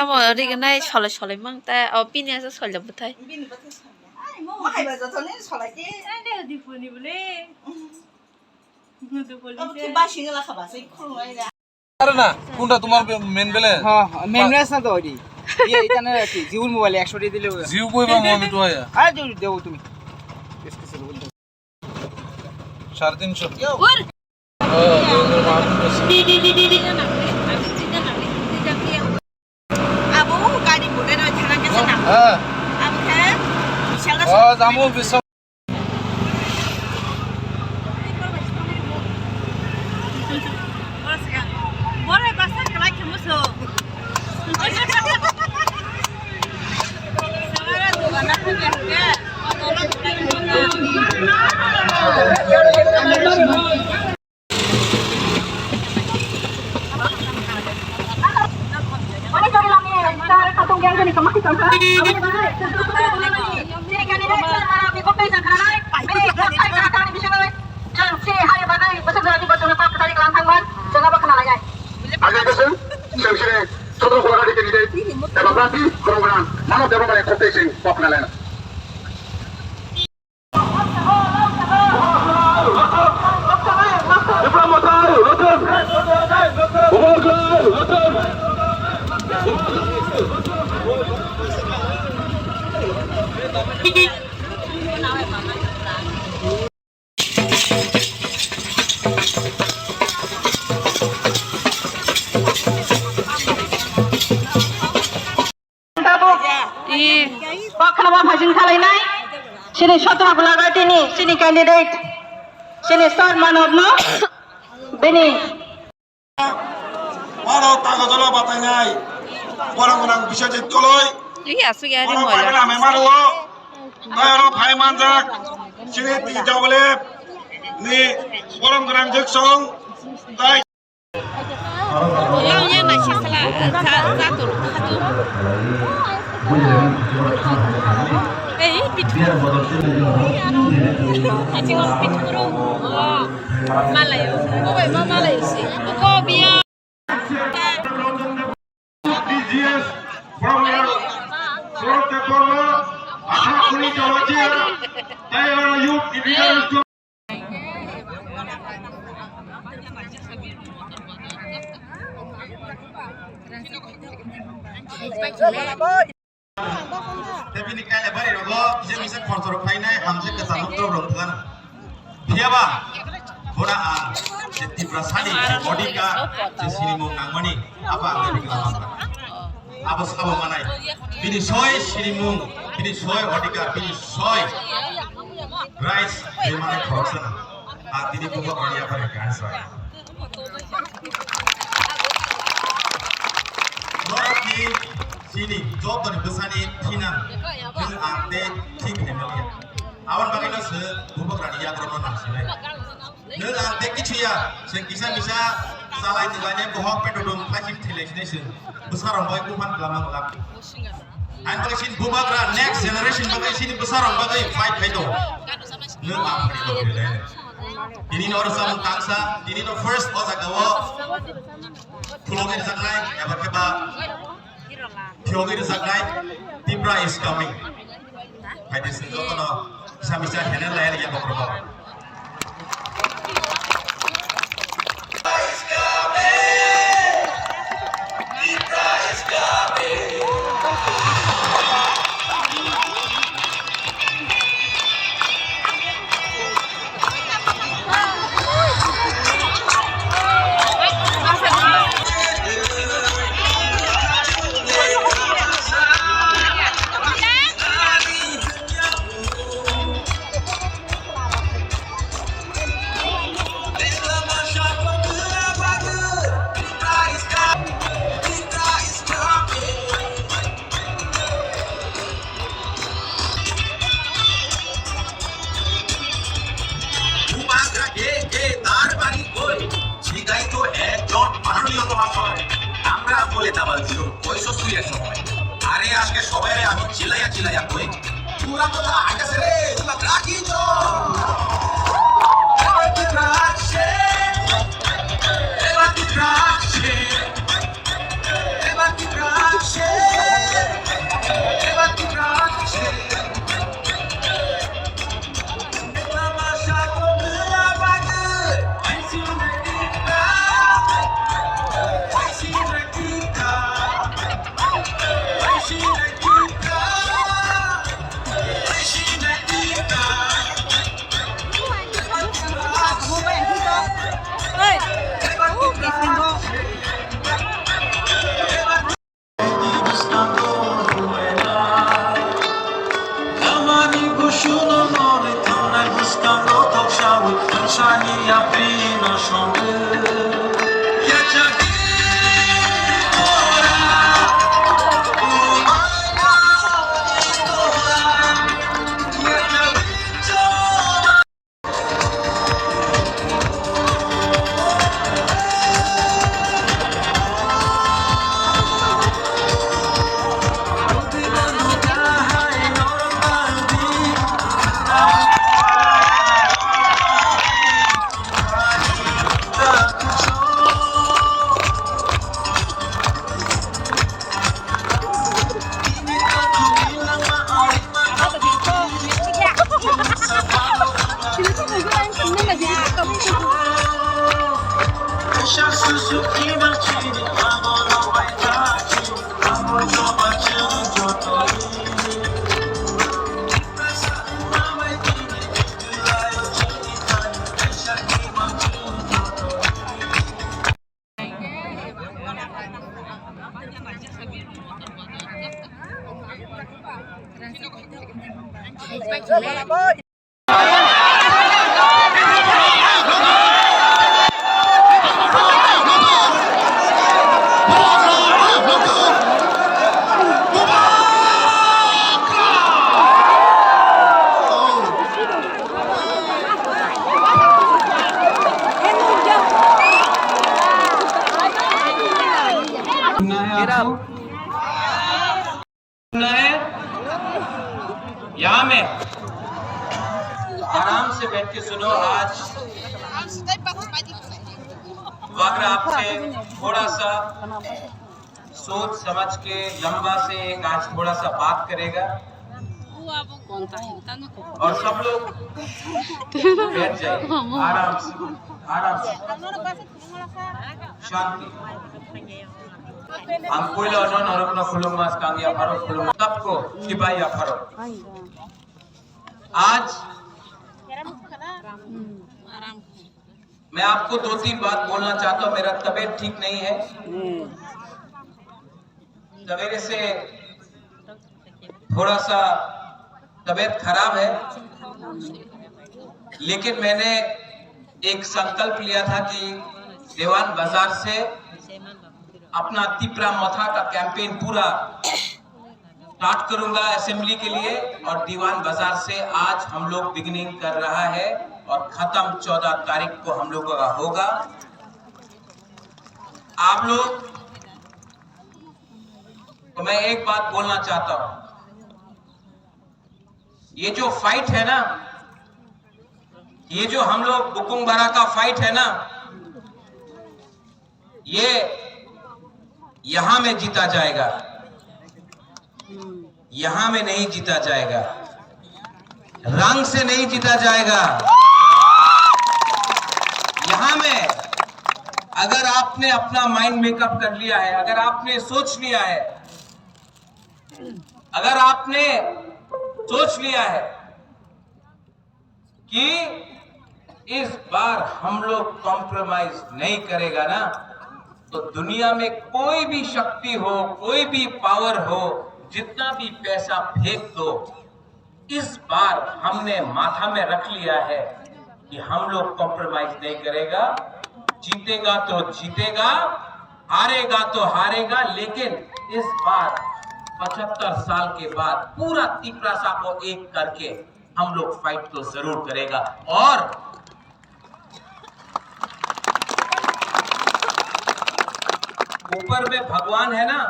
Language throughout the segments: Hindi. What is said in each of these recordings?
ta mà đi cái này sỏi mang ta ở pin này sỏi là bút thay Mai bây giờ tôi nên sỏi lại chứ. Đây đi phụ đi bule. কি বাসি গেলা খাবা সেই খুলুম আইলা আরে না কোনটা তোমার মেন বেলে হ্যাঁ মেন বেলেন্স না তো ওইটি এখানে কি জিও মোবাইল 100 টাকা দিলে জিও কইবা আমি তো আয়া আর দেও তুমি এসকে বলতে 350 ওর আবু গাড়ি বলে রই থানা গেছে না হ্যাঁ আবু কে বিশালটা ও জামু বিশ্ব বড় বাসা কলাই খেমুছো সারা দোকানা থেকে কে অতলা কলাই Pakhnawa bhajin khalai nai sini sotma bulaga tini sini candidate sini star manobno bini baro tago jolo batai nai borang borang bisa je toloi đi à suy ra đi baro ngồi pai là bela memaro tayaro phai manjak sini ti jawale ni borang borang jek song tai lâu nha này chỉ là ra tủ ấy bị 아직 삐뚤어 말라요 왜 말라요 그거 비야 DGS from Sorok Porno Aha Kuni Jawajia Tayaro Youth Division tapi ni kaya lebar ini loh, bisa bisa konsor kainnya hamzah ke sana tuh orang tuan. Dia bah, bola an, setiap rasani, modika, sini mau nangmani, apa yang dilakukan? Apa sebab mana? Bini soy sini mau, bini soy modika, bini soy rice, di mana korupsi? Ini bukan orang yang berikan soy. Loraki sini job dan besani tinang dengan ante tik hemelia awan bagainya se bubuk rania krono naksine dengan ante kicu ya sen bisa salah nilainya bohong pedodong plastik television besar orang baik bukan gelamang lagi an bagai sini bubuk ra next generation bagai sini besar orang bagai fight pedo dengan apa itu ini orang sama tangsa ini no first ozagawa pulau ini saknai ya berkeba Pyogi the Sakai, Tibra is coming. I just don't know. Samisa Henel area of Robo. আরে আজকে সবাই আমি চিল্লাইয়া কই পুরা কথা আইতাছে রে তোমরা রাখি তো এবার কি রাখছে यहाँ में आराम से बैठ के सुनो। आज वक्र आपसे थोड़ा सा सोच समझ के लंबा से एक आज थोड़ा सा बात करेगा और सब लोग बैठ जाइए आराम से शांति। हम कोई लोगों और अपना खुलूंगा मास कांगिया फरो खुलूंगा सबको सिपाही फरो। आज मैं आपको 2-3 बात बोलना चाहता हूँ। मेरा तबीयत ठीक नहीं है, सवेरे से थोड़ा सा तबीयत खराब है, लेकिन मैंने एक संकल्प लिया था कि दीवान बाजार से अपना तिपरा मथा का कैंपेन पूरा स्टार्ट करूंगा असेंबली के लिए, और दीवान बाजार से आज हम लोग बिगिनिंग कर रहा है और खत्म 14 तारीख को हम लोगों का होगा। आप लोग तो मैं एक बात बोलना चाहता हूं, ये जो फाइट है ना, ये जो हम लोग बुकुंगबारा का फाइट है ना, ये यहां में जीता जाएगा, यहां में नहीं जीता जाएगा, रंग से नहीं जीता जाएगा। यहां में अगर आपने अपना माइंड मेकअप कर लिया है, अगर आपने सोच लिया है, अगर आपने सोच लिया है कि इस बार हम लोग कॉम्प्रोमाइज नहीं करेगा ना, तो दुनिया में कोई भी शक्ति हो, कोई भी पावर हो, जितना भी पैसा फेंक दो, इस बार हमने माथा में रख लिया है कि हम लोग कॉम्प्रोमाइज नहीं करेगा। जीतेगा तो जीतेगा, हारेगा तो हारेगा, लेकिन इस बार 75 साल के बाद पूरा तिपरासा को एक करके हम लोग फाइट तो जरूर करेगा। और ऊपर में भगवान है ना,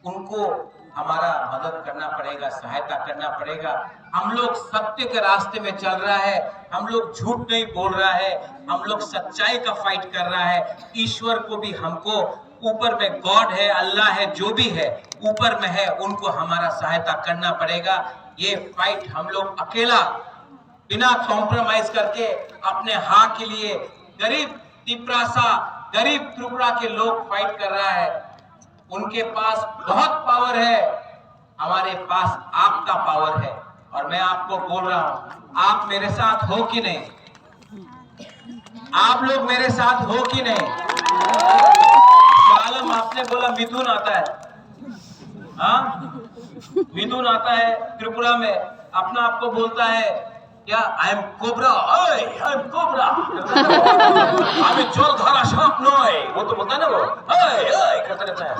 उनको हमारा मदद करना पड़ेगा, सहायता करना पड़ेगा। हम लोग सत्य के रास्ते में चल रहा है, हम लोग झूठ नहीं बोल रहा है, हम लोग सच्चाई का फाइट कर रहा है। ईश्वर को भी हमको, ऊपर में गॉड है, अल्लाह है, जो भी है ऊपर में है, उनको हमारा सहायता करना पड़ेगा। ये फाइट हम लोग अकेला बिना कॉम्प्रोमाइज करके अपने हाँ के लिए गरीब तिपरासा, गरीब त्रिपुरा के लोग फाइट कर रहा है। उनके पास बहुत पावर है, हमारे पास आपका पावर है। और मैं आपको बोल रहा हूं, आप मेरे साथ हो कि नहीं? आप लोग मेरे साथ हो कि नहीं? शालम आपने बोला मिथुन आता है, हाँ मिथुन आता है त्रिपुरा में, अपना आपको बोलता है क्या? I am cobra, I am cobra. हमें जोर धारा सांप नॉय, वो तो बोलता है ना, वो आई करता रहता है।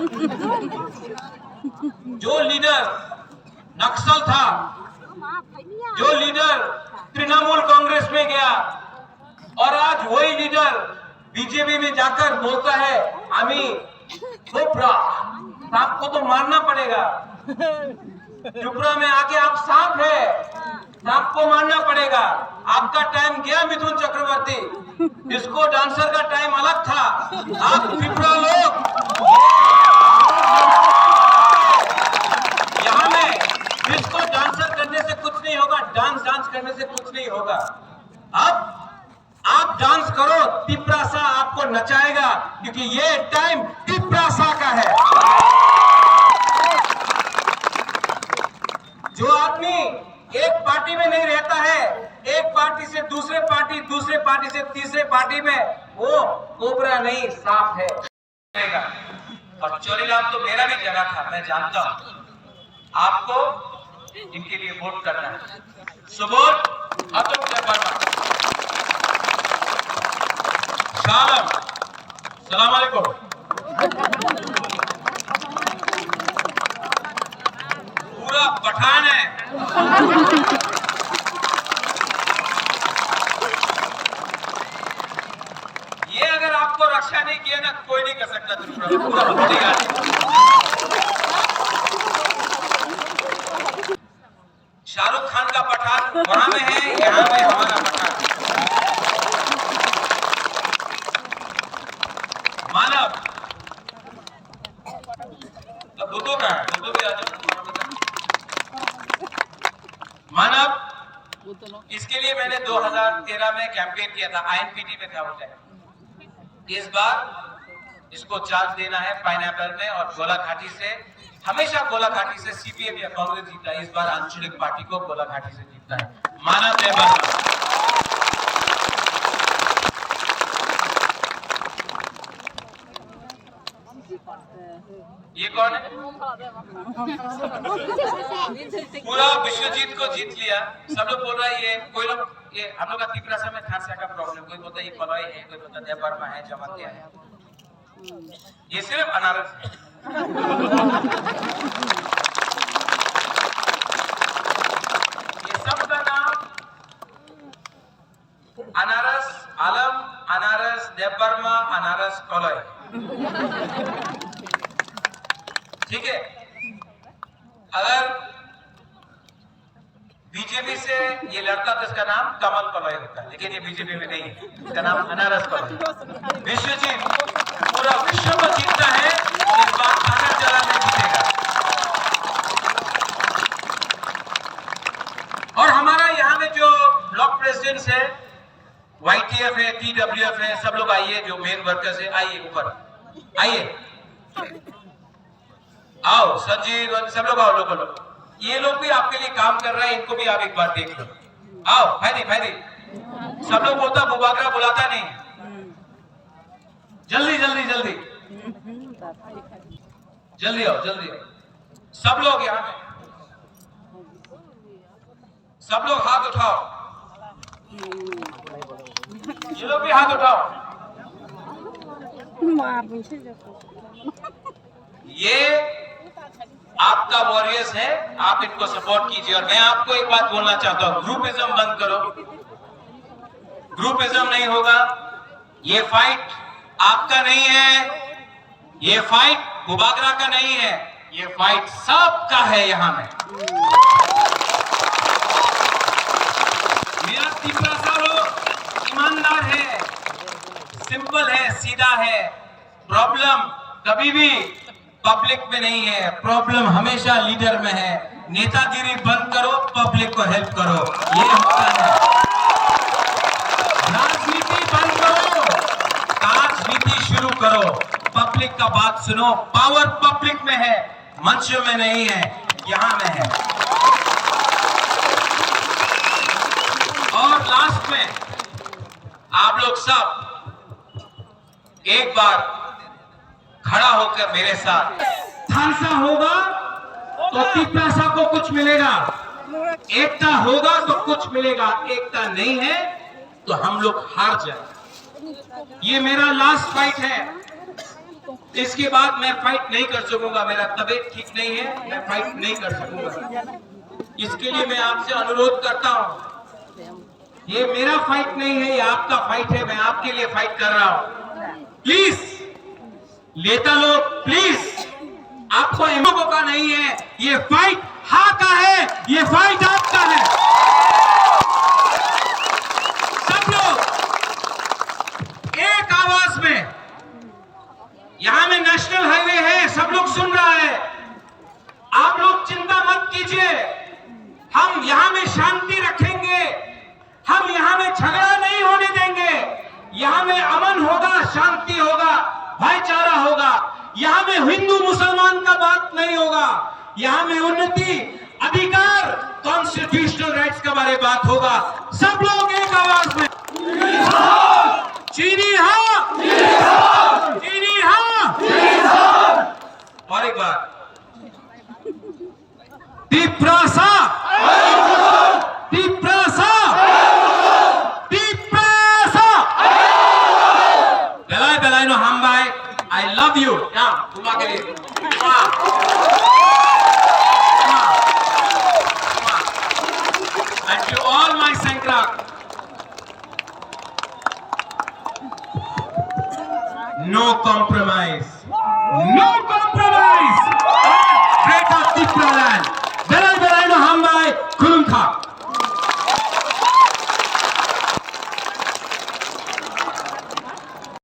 जो लीडर नक्सल था, जो लीडर तृणमूल कांग्रेस में गया, और आज वही लीडर बीजेपी में जाकर बोलता है हमें कोबरा। सांप को तो मारना पड़ेगा। त्रिपुरा में आके आप सांप है, आपको मानना पड़ेगा। आपका टाइम गया मिथुन चक्रवर्ती, डिस्को डांसर का टाइम अलग था। आप त्रिपुरा लोग यहाँ में डिस्को डांसर करने से कुछ नहीं होगा, डांस करने से कुछ नहीं होगा। अब आप डांस करो, तिपरासा आपको नचाएगा, क्योंकि ये टाइम तिपरासा का है। जो आदमी एक पार्टी में नहीं रहता है, एक पार्टी से दूसरे पार्टी, दूसरे पार्टी से तीसरे पार्टी में, वो कोबरा नहीं, सांप है। और चोरीलाल तो मेरा भी जगह था, मैं जानता हूं। आपको इनके लिए वोट करना है। सुबोध अतुल वर्मा, शालम, सलाम अलैकुम। पूरा पठान है। ये अगर आपको रक्षा नहीं किया ना, कोई नहीं कर सकता त्रिपुरा, पूरा बदलेगा। शाहरुख खान का पठान वहां में है, यहाँ में हमारा पठान। मानव, अब दूधो का है, दूधो भी आ जाओ। मानव, इसके लिए मैंने 2013 में कैंपेन किया था, INPT में था वो टाइम। इस बार इसको चार्ज देना है पाइनएप्पल में, और गोलाघाटी से, हमेशा गोलाघाटी से CPM या कांग्रेस जीता है, इस बार आंचलिक पार्टी को गोलाघाटी से जीतता है। मानव देवबर्मा, ये कौन है? पूरा विश्वजीत को जीत लिया। सब लोग बोल रहा है ये, कोई लोग ये हम लोग का तिपरासा में खांसा का प्रॉब्लम, कोई बोलता है ये कलौई है, कोई बोलता है देवबर्मा है, जमातिया है। ये सिर्फ अनारस है। ये सब का नाम अनारस आलम, अनारस देवबर्मा, अनारस कलौई, ठीक है। अगर बीजेपी से ये लड़ता तो इसका नाम कमल कलौई होता है, लेकिन ये बीजेपी में नहीं है, इसका नाम अनारस कलौई। विश्वजीत पूरा विश्व को जीतता है, इस बार अगर जला में जीतेगा। और हमारा यहाँ में जो ब्लॉक प्रेसिडेंट्स है, YTF है, TWF है, सब लोग आइए, जो मेन वर्कर्स है आइए, ऊपर आइए, आओ संजीव, सब लोग आओ, लोग ये लोग भी आपके लिए काम कर रहे हैं, इनको भी आप एक बार देख लो। आओ फायदी फायदी, सब लोग बोलता बुबागरा बुलाता नहीं, जल्दी जल्दी जल्दी जल्दी आओ, जल्दी आओ। सब लोग यहाँ में, सब लोग हाथ उठाओ, ये लोग भी हाथ उठाओ। ये आपका वॉरियर्स है, आप इनको सपोर्ट कीजिए। और मैं आपको एक बात बोलना चाहता हूं, ग्रुपिज्म बंद करो, ग्रुपिज्म नहीं होगा। ये फाइट आपका नहीं है, ये फाइट बुबागरा का नहीं है, ये फाइट सबका है। यहां में मेरा तिपरासा लोग ईमानदार है, सिंपल है, सीधा है। प्रॉब्लम कभी भी पब्लिक में नहीं है, प्रॉब्लम हमेशा लीडर में है। नेतागिरी बंद करो, पब्लिक को हेल्प करो, ये होता है। राजनीति बंद करो, राजनीति शुरू करो, पब्लिक का बात सुनो। पावर पब्लिक में है, मंचों में नहीं है, यहां में है। और लास्ट में आप लोग सब एक बार खड़ा होकर मेरे साथ, थानसा होगा तो तिपरासा को कुछ मिलेगा, एकता होगा तो कुछ मिलेगा, एकता नहीं है तो हम लोग हार जाए। ये मेरा लास्ट फाइट है, इसके बाद मैं फाइट नहीं कर सकूंगा, मेरा तबीयत ठीक नहीं है, मैं फाइट नहीं कर सकूंगा। इसके लिए मैं आपसे अनुरोध करता हूं, ये मेरा फाइट नहीं है, ये आपका फाइट है, मैं आपके लिए फाइट कर रहा हूं। प्लीज नेता लोग, प्लीज, आपको एमओ का नहीं है, ये फाइट हाँ का है, ये फाइट आपका है। सब लोग एक आवाज में, यहां में नेशनल हाईवे है, सब लोग सुन रहा है, आप लोग चिंता मत कीजिए, हम यहां में शांति रखेंगे, हम यहां में झगड़ा नहीं होने देंगे। हिंदू मुसलमान का बात नहीं होगा, यहाँ में उन्नति, अधिकार, कॉन्स्टिट्यूशनल राइट्स के बारे में बात होगा। सब लोग एक आवाज में चीनी हाँ, चीनी हाँ। और एक बात, दीप्रासा, दीप्रासा, दीप्रासा। बेलाई बेलाई नो हम भाई, I love you। क्या तुम्हारे लिए? And to all my Sankrak, no compromise, no